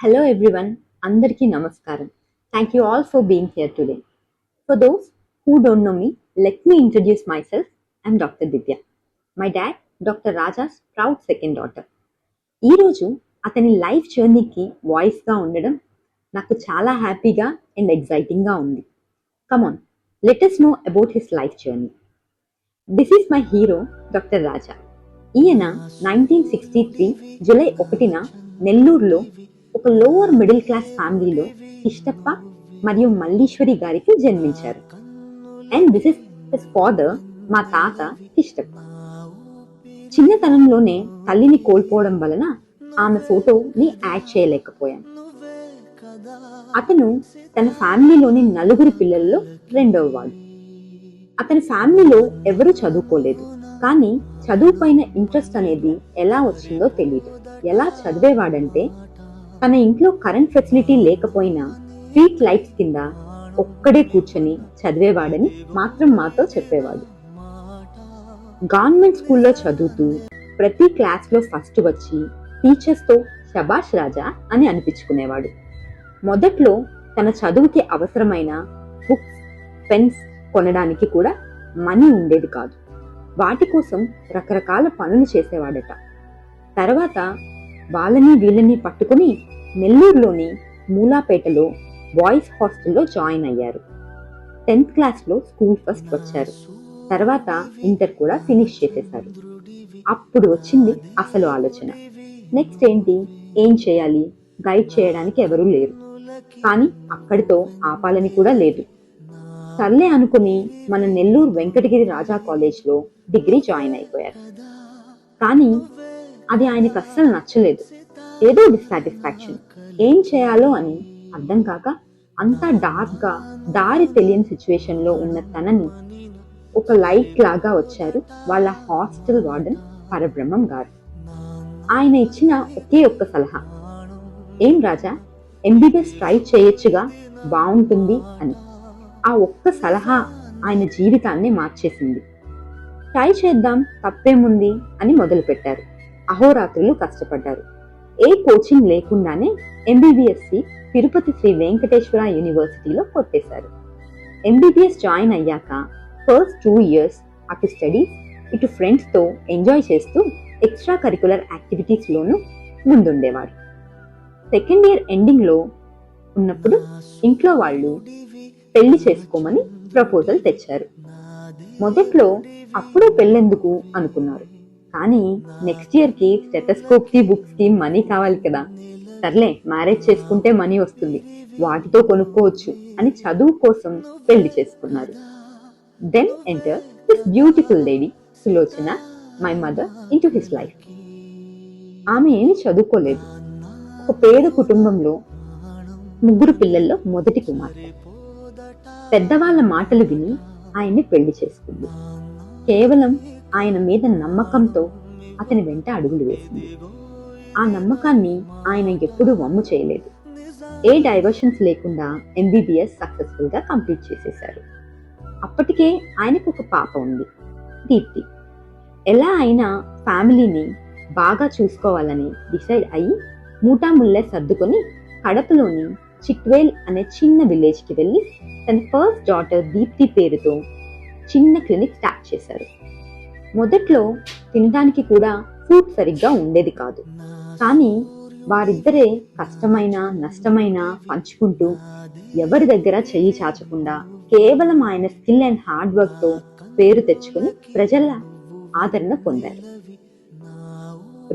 Hello everyone, Andarki Namaskaram. Thank you all for being here today. For those who don't know me, let me introduce myself. I'm Dr. Divya. My dad, Dr. Raja's proud second daughter. ఈ రోజు అతని life జర్నీకి వాయిస్గా ఉండడం నాకు చాలా హ్యాపీగా and ఎగ్జైటింగ్గా ఉంది. Come on, let us know about his life journey. This is my hero doctor Raja. ఈయన 1963 జూలై 1న నెల్లూరులో ఒక లోవర్ మిడిల్ క్లాస్ ఫ్యామిలీలో కిష్టప్ప మరియు మల్లీశ్వరి గారికి జన్మించారు. And this is his father, మా తాత కిష్టప్ప. చిన్నతనంలోనే తల్లిని కోల్పోవడం వలన ఆమె ఫోటోని యాడ్ చేయలేకపోయాను. అతను తన ఫ్యామిలీలోని నలుగురు పిల్లల్లో రెండవ వాడు. అతని ఫ్యామిలీలో ఎవరు చదువుకోలేదు, కానీ చదువు పైన ఇంట్రెస్ట్ అనేది ఎలా వచ్చిందో తెలియదు. ఎలా చదివేవాడంటే, తన ఇంట్లో కరెంట్ ఫెసిలిటీ లేకపోయినా స్ట్రీట్ లైట్స్ కింద ఒక్కడే కూర్చొని చదివేవాడని మాత్రం మాతో చెప్పేవాడు. గవర్నమెంట్ స్కూల్లో చదువుతూ ప్రతి క్లాస్లో ఫస్ట్ వచ్చి టీచర్స్తో శబాష్ రాజా అని అనిపించుకునేవాడు. మొదట్లో తన చదువుకి అవసరమైన బుక్స్, పెన్స్ కొనడానికి కూడా మనీ ఉండేది కాదు. వాటి కోసం రకరకాల పనులు చేసేవాడట. తర్వాత వాళ్ళని వీళ్ళని పట్టుకుని నెల్లూరులోని మూలాపేటలో బాయ్స్ హాస్టల్లో జాయిన్ అయ్యారు. 10th క్లాస్లో స్కూల్ ఫస్ట్ వచ్చారు. తర్వాత ఇంటర్ కూడా ఫినిష్ చేసేశారు. అప్పుడు వచ్చింది అసలు ఆలోచన. నెక్స్ట్ ఏంటి, ఏం చేయాలి? గైడ్ చేయడానికి ఎవరూ లేరు, కానీ అక్కడితో ఆపాలని కూడా లేదు. సర్లే అనుకుని మన నెల్లూరు వెంకటగిరి రాజా కాలేజ్లో డిగ్రీ జాయిన్ అయిపోయారు. కానీ అది ఆయనకు అస్సలు నచ్చలేదు. ఏదో డిస్సాటిస్ఫాక్షన్. ఏం చేయాలో అని అర్థం కాక అంతా డార్క్గా, దారి తెలియని సిచ్యువేషన్లో ఉన్న తనని ఒక లైట్ లాగా వచ్చారు వాళ్ళ హాస్టల్ వార్డెన్ పరబ్రహ్మం గారు. ఆయన ఇచ్చిన ఒకే ఒక్క సలహా, ఏం రాజా, ఎంబీబీఎస్ ట్రై చేయొచ్చుగా, బాగుంటుంది అని. ఆ ఒక్క సలహా ఆయన జీవితాన్ని మార్చేసింది. ట్రై చేద్దాం, తప్పేముంది అని మొదలుపెట్టారు. అహోరాత్రులు కష్టపడ్డారు. ఏ కోచింగ్ లేకుండానే ఎంబీబీఎస్సి తిరుపతి శ్రీ వెంకటేశ్వర యూనివర్సిటీలో కొట్టేశారు. ఎంబీబీఎస్ జాయిన్ అయ్యాక ఫస్ట్ 2 years అటు స్టడీస్, ఇటు ఫ్రెండ్స్తో ఎంజాయ్ చేస్తూ ఎక్స్ట్రా కరికులర్ యాక్టివిటీస్లోనూ ముందుండేవారు. సెకండ్ ఇయర్ ఎండింగ్లో ఉన్నప్పుడు ఇంట్లో వాళ్ళు పెళ్లి చేసుకోమని ప్రపోజల్ తెచ్చారు. మొదట్లో అప్పుడు పెళ్ళెందుకు అనుకున్నారు, కానీ నెక్స్ట్ ఇయర్కి స్టెటస్కోప్కి, బుక్స్కి మనీ కావాలి కదా. సర్లే, మ్యారేజ్ చేసుకుంటే మనీ వస్తుంది, వాటితో కొనుక్కోవచ్చు అని చదువు కోసం పెళ్లి చేసుకున్నారు. Then enter this beautiful lady Sulochana, my mother, into his life. ఆమె ఏమి చదువుకోలేదు. ఒక పేద కుటుంబంలో 3 పిల్లల్లో మొదటి కుమార్తె. పెద్దవాళ్ళ మాటలు విని ఆయన్ని పెళ్లి చేసుకుంది. కేవలం ఆయన మీద నమ్మకంతో అతని వెంట అడుగులు వేసింది. ఆ నమ్మకాన్ని ఆయన ఎప్పుడూ వమ్ము చేయలేదు. ఏ డైవర్షన్స్ లేకుండా ఎంబీబీఎస్ సక్సెస్ఫుల్ గా కంప్లీట్ చేసేశారు. అప్పటికే ఆయనకు ఒక పాప ఉంది, దీప్తి. ఎలా అయినా ఫ్యామిలీని బాగా చూసుకోవాలని డిసైడ్ అయ్యి మూటాముల్లే సర్దుకొని కడపలోని చిక్వేల్ అనే చిన్న విలేజ్కి వెళ్ళి తన ఫస్ట్ డాటర్ దీప్తి పేరుతో చిన్న క్లినిక్ స్టార్ట్ చేశారు. మొదట్లో తినడానికి కూడా ఫుడ్ సరిగ్గా ఉండేది కాదు, కానీ వారిద్దరే కష్టమైన నష్టమైన పంచుకుంటూ ఎవరి దగ్గర చెయ్యి చాచకుండా కేవలం ఆయన స్కిల్ అండ్ హార్డ్ వర్క్తో పేరు తెచ్చుకుని ప్రజల ఆదరణ పొందారు.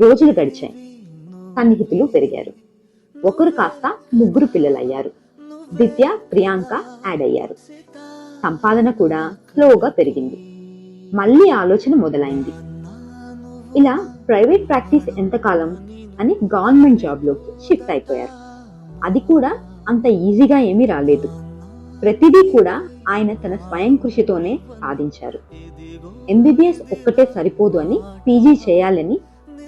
రోజులు గడిచాయి, సన్నిహితులు పెరిగారు. ఒకరు కాస్త 3 పిల్లలయ్యారు. దివ్య, ప్రియాంక యాడ్ అయ్యారు. సంపాదన కూడా స్లోగా పెరిగింది. మళ్ళీ ఆలోచన మొదలైంది. ఇలా ప్రైవేట్ ప్రాక్టీస్ ఎంతకాలం అని గవర్నమెంట్ జాబ్లోకి షిఫ్ట్ అయిపోయారు. అది కూడా అంత ఈజీగా ఏమీ రాలేదు. ప్రతిదీ కూడా ఆయన తన స్వయం కృషితోనే సాధించారు. ఎంబీబీఎస్ ఒక్కటే సరిపోదు అని పీజీ చేయాలని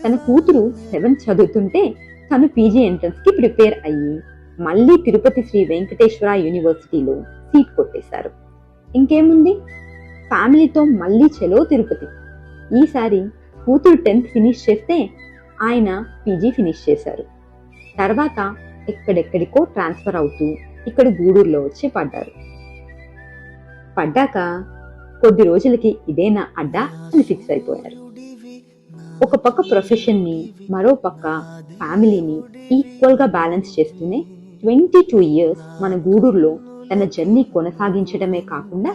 తన కూతురు 7th చదువుతుంటే తను పీజీ ఎంట్రన్స్ కి ప్రిపేర్ అయ్యి మళ్ళీ తిరుపతి శ్రీ వెంకటేశ్వర యూనివర్సిటీలో సీట్ కొట్టేశారు. ఇంకేముంది, ఫ్యామిలీతో మళ్ళీ చెలో తిరుపతి. ఈసారి కూతురు 10th ఫినిష్ చేస్తే ఆయన పీజీ ఫినిష్ చేశారు. తర్వాత ఎక్కడెక్కడికో ట్రాన్స్ఫర్ అవుతూ ఇక్కడ గూడూరులో వచ్చి పడ్డారు. పడ్డాక కొద్ది రోజులకి ఇదే నా అడ్డా అని ఫిక్స్ అయిపోయారు. ఒక పక్క ప్రొఫెషన్ని, మరో పక్క ఫ్యామిలీని ఈక్వల్ గా బ్యాలెన్స్ చేస్తూనే 22 years మన గూడూరులో తన జర్నీ కొనసాగించడమే కాకుండా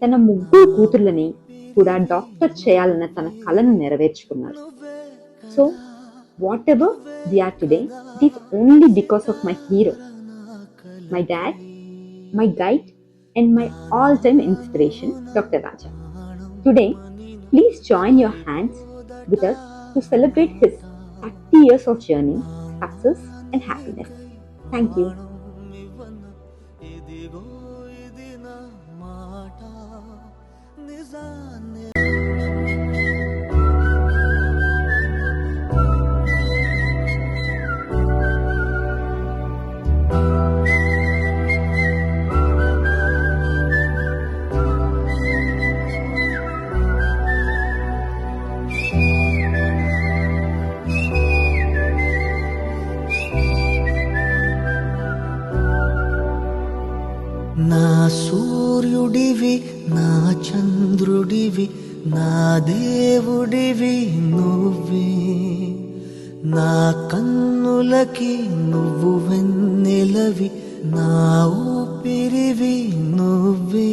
తన ముగ్గురు కూతుర్లని కూడా డాక్టర్ చేయాలన్న తన కలను నెరవేర్చుకున్నారు. So whatever we are today, it is only because of my hero, my dad, my guide and my all-time inspiration, Dr. Raja. Today, please join your hands with us to celebrate his 30 years of journey, success and happiness. Thank you. నా సూర్యుడివి, నా చంద్రుడివి, నా దేవుడివి నువ్వే. నా కన్నులకి నువ్వు వెన్నెలవి, నా ఊపిరివి నువ్వే.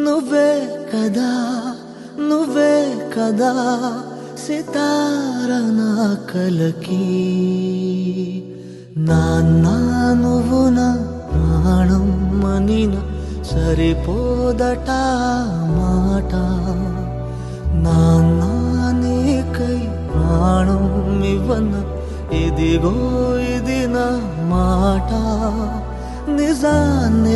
నువ్వే కదా, నువ్వే కదా సితార నా కలకి. నాన్నా నువ్వు నా ప్రాణం మనిన సరిపోదట మాట. నాన్నా నీకై ప్రాణం ఇవ్వన, ఇదిగో ఇది నా మాట. నిజాన్ని